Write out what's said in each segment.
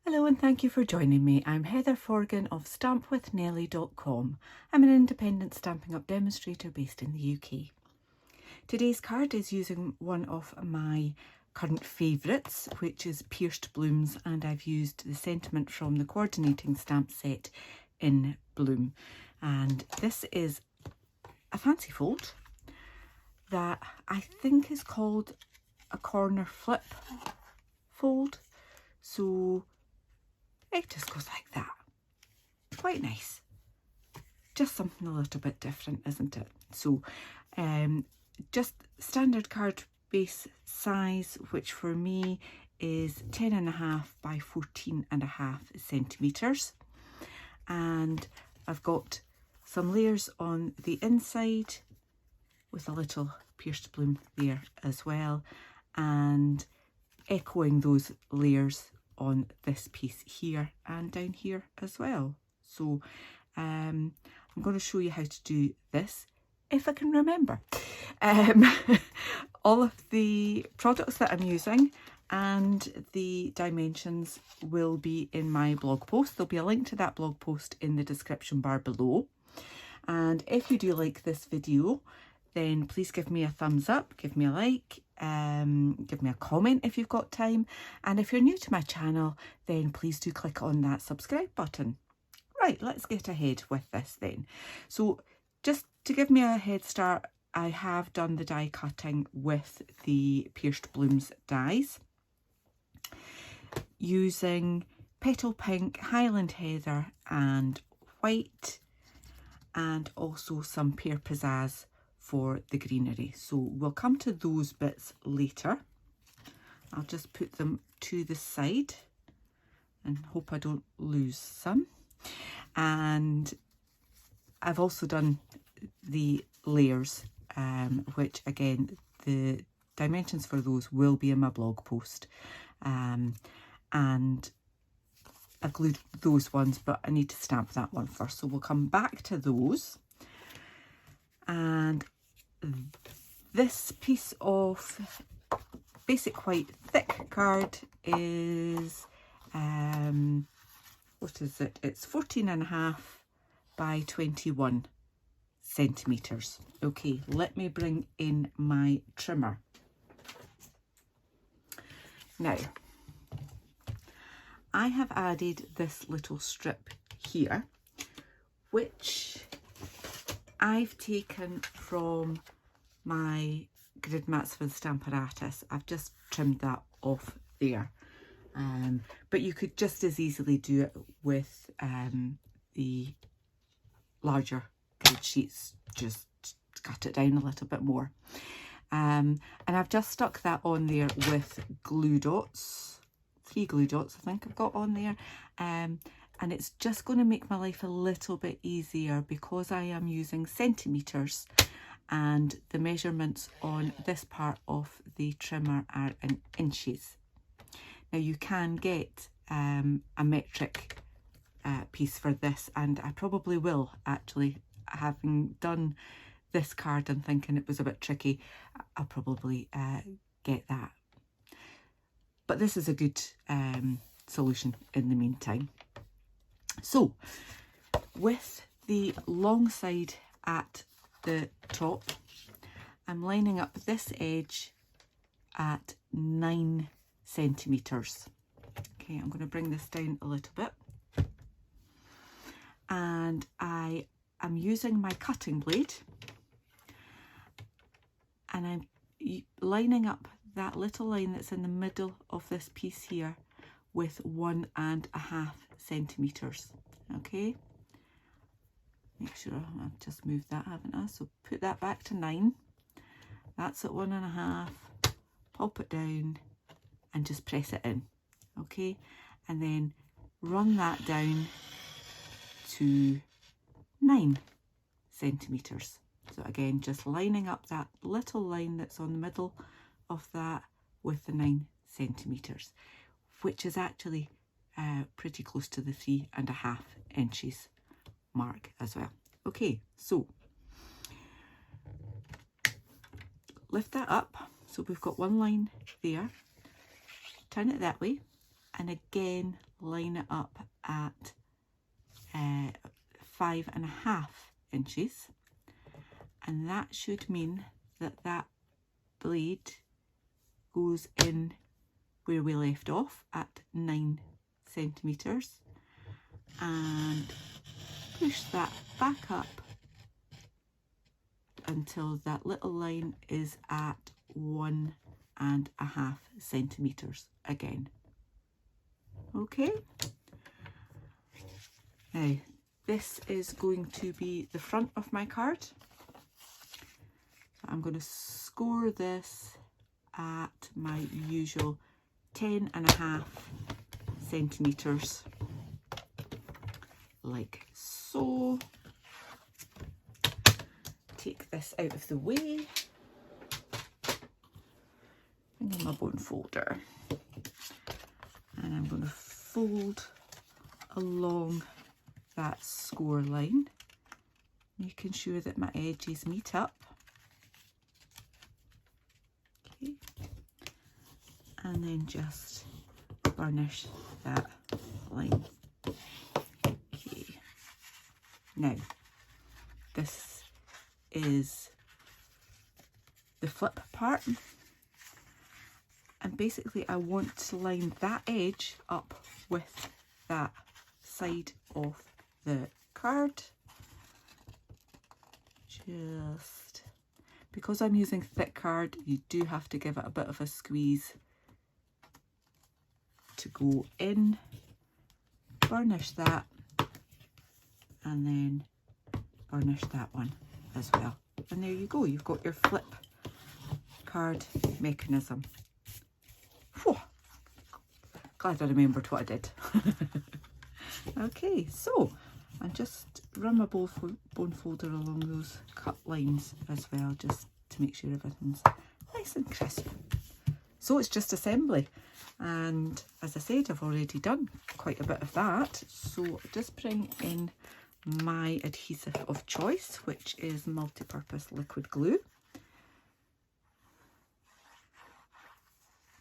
Hello and thank you for joining me. I'm Heather Forgan of stampwithnellie.com. I'm an independent Stampin' Up demonstrator based in the UK. Today's card is using one of my current favourites, which is Pierced Blooms, and I've used the sentiment from the coordinating stamp set in Bloom. And this is a fancy fold that I think is called a corner flip fold. So it just goes like that. Quite nice. Just something a little bit different, isn't it? So just standard card base size, which for me is 10.5 by 14.5 centimetres. And I've got some layers on the inside with a little pierced bloom there as well, and echoing those layers on this piece here and down here as well. So I'm going to show you how to do this if I can remember. All of the products that I'm using and the dimensions will be in my blog post. There'll be a link to that blog post in the description bar below. And if you do like this video, then please give me a thumbs up, give me a like, give me a comment if you've got time. And if you're new to my channel, then please do click on that subscribe button. Right, let's get ahead with this then. So just to give me a head start, I have done the die cutting with the Pierced Blooms dies using Petal Pink, Highland Heather and White, and also some Pear Pizzazz for the greenery. So we'll come to those bits later. I'll just put them to the side and hope I don't lose some. And I've also done the layers, which again, the dimensions for those will be in my blog post. And I've glued those ones, but I need to stamp that one first. So we'll come back to those. And this piece of basic white thick card is, what is it? It's 14.5 by 21 centimetres. Okay, let me bring in my trimmer. Now, I have added this little strip here, which I've taken from my grid mats for the Stamparatus. I've just trimmed that off there. But you could just as easily do it with the larger grid sheets. Just cut it down a little bit more. And I've just stuck that on there with glue dots. 3 glue dots I think I've got on there. And it's just going to make my life a little bit easier because I am using centimetres and the measurements on this part of the trimmer are in inches. Now you can get a metric piece for this, and I probably will actually, having done this card and thinking it was a bit tricky, I'll probably get that. But this is a good solution in the meantime. So with the long side at the top, I'm lining up this edge at 9 centimetres. Okay, I'm going to bring this down a little bit. And I am using my cutting blade and I'm lining up that little line that's in the middle of this piece here with 1.5 centimetres. Okay, make sure I've just moved that, haven't I? So put that back to 9. That's at 1.5. Pop it down and just press it in. Okay, and then run that down to 9 centimetres. So again, just lining up that little line that's on the middle of that with the 9 centimetres, which is actually pretty close to the 3.5 inches mark as well. Okay, so lift that up. So we've got one line there, turn it that way, and again line it up at 5.5 inches, and that should mean that that blade goes in where we left off at 9 centimeters, and push that back up until that little line is at 1.5 centimeters again. Okay, now this is going to be the front of my card. So I'm going to score this at my usual 10.5 centimeters, like so. Take this out of the way, bring in my bone folder, and I'm going to fold along that score line, making sure that my edges meet up. Okay, and then just burnish that line. Okay, now this is the flip part, and basically I want to line that edge up with that side of the card. Just because I'm using thick card, you do have to give it a bit of a squeeze to go in. Burnish that, and then burnish that one as well, and there you go, you've got your flip card mechanism. Whew. Glad I remembered what I did. Okay, so and just run my bone folder along those cut lines as well, just to make sure everything's nice and crisp. So it's just assembly, and as I said, I've already done quite a bit of that. So just bring in my adhesive of choice, which is multi-purpose liquid glue.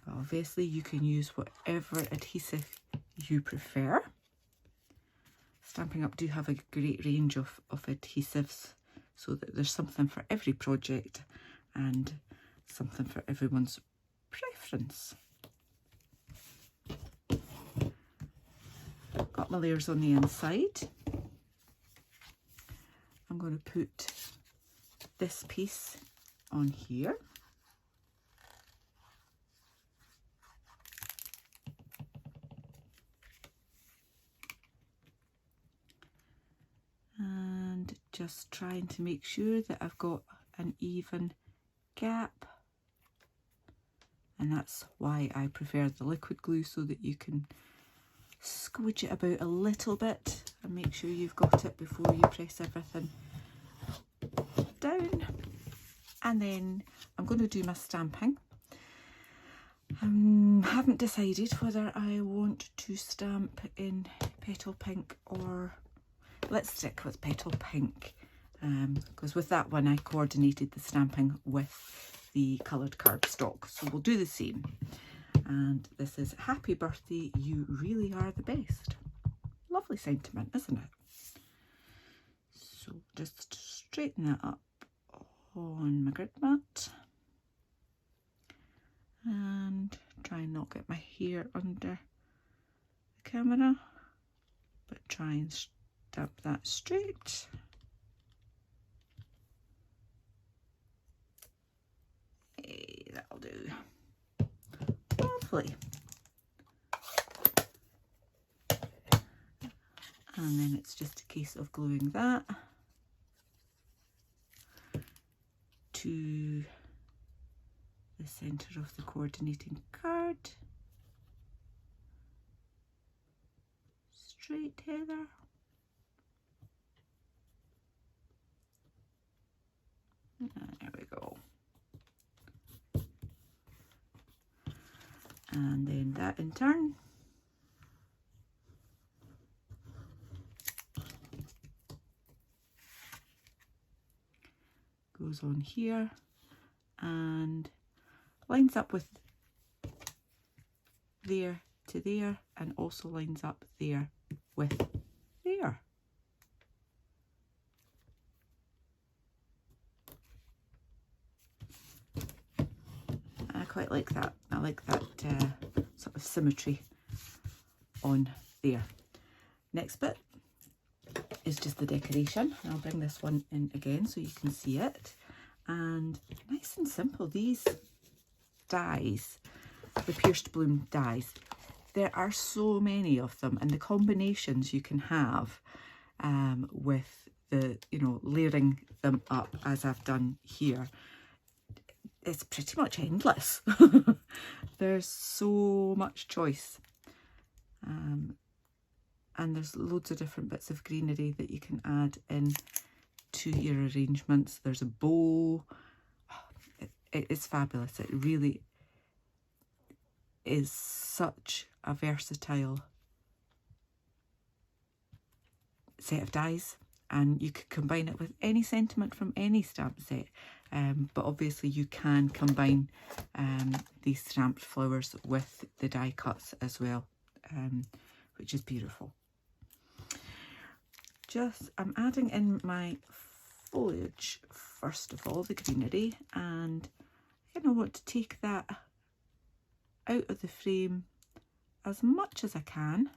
Obviously you can use whatever adhesive you prefer. Stampin' Up do have a great range of adhesives, so that there's something for every project and something for everyone's preference. Got my layers on the inside. I'm going to put this piece on here. And just trying to make sure that I've got an even gap. And that's why I prefer the liquid glue, so that you can squidge it about a little bit and make sure you've got it before you press everything down. And then I'm going to do my stamping. Haven't decided whether I want to stamp in Petal Pink, or let's stick with Petal Pink, because with that one I coordinated the stamping with the coloured cardstock, so we'll do the same. And this is Happy Birthday, You Really Are the Best. Lovely sentiment, isn't it? So just straighten that up on my grid mat and try and not get my hair under the camera, but try and stamp that straight. Hey, that'll do. Lovely. And then it's just a case of gluing that to the centre of the coordinating card. Straight, Heather. There we go. And then that in turn goes on here and lines up with there to there and also lines up there with there. I quite like that. I like that sort of symmetry on there. Next bit is just the decoration. I'll bring this one in again so you can see it. And nice and simple, these dies, the pierced bloom dies, there are so many of them, and the combinations you can have with the, you know, layering them up as I've done here, it's pretty much endless. There's so much choice. And there's loads of different bits of greenery that you can add in to your arrangements. There's a bow. It is fabulous. It really is such a versatile set of dies, and you could combine it with any sentiment from any stamp set, but obviously you can combine these stamped flowers with the die cuts as well, which is beautiful. I'm adding in my foliage first of all, the greenery, and I kind of want to take that out of the frame as much as I can,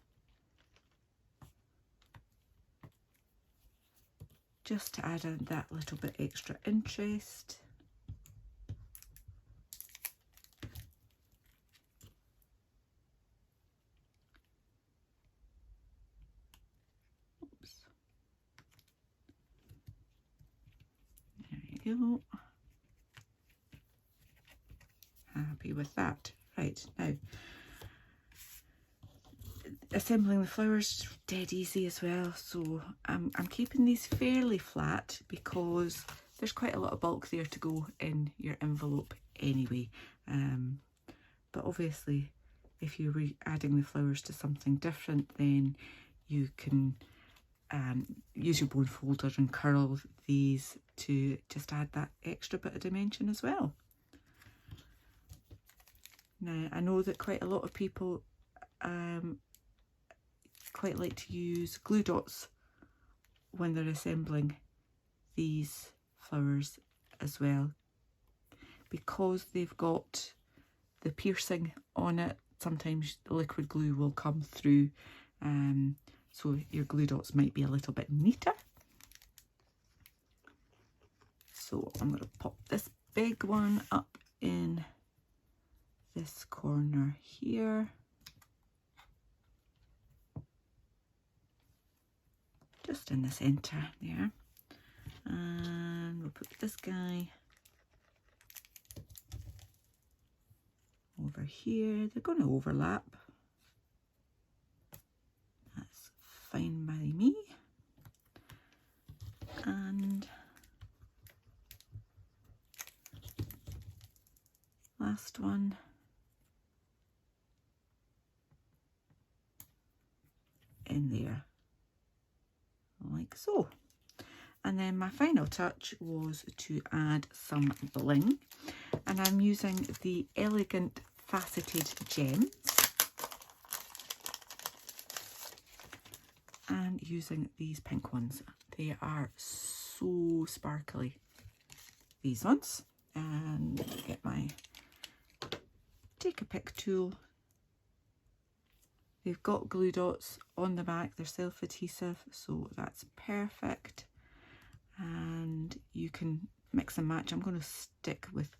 just to add in that little bit extra interest. Oops. There you go. Happy with that. Right, now assembling the flowers dead easy as well, so I'm keeping these fairly flat because there's quite a lot of bulk there to go in your envelope anyway, but obviously if you're adding the flowers to something different, then you can use your bone folder and curl these to just add that extra bit of dimension as well. Now, I know that quite a lot of people quite like to use glue dots when they're assembling these flowers as well, because they've got the piercing on it. Sometimes the liquid glue will come through, so your glue dots might be a little bit neater. So I'm going to pop this big one up in this corner here, just in the center there, and we'll put this guy over here. They're going to overlap, that's fine by me. And last one, in there like so. And then my final touch was to add some bling, and I'm using the Elegant Faceted Gems and using these pink ones. They are so sparkly, these ones. And get my take a pick tool. They've got glue dots on the back, they're self-adhesive, so that's perfect. And you can mix and match. I'm going to stick with,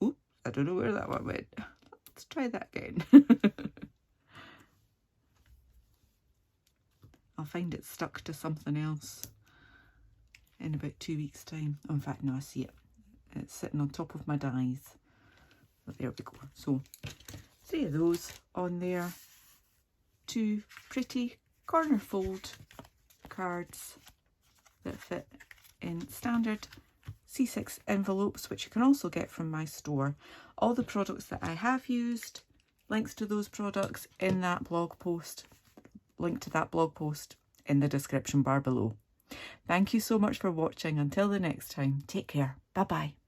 oops, I don't know where that one went. Let's try that again. I'll find it stuck to something else in about 2 weeks' time. Oh, in fact, no, I see it. It's sitting on top of my dies. But there we go. So 3 of those on there. 2 pretty corner fold cards that fit in standard C6 envelopes, which you can also get from my store. All the products that I have used, links to those products in that blog post, link to that blog post in the description bar below. Thank you so much for watching. Until the next time, take care. Bye bye.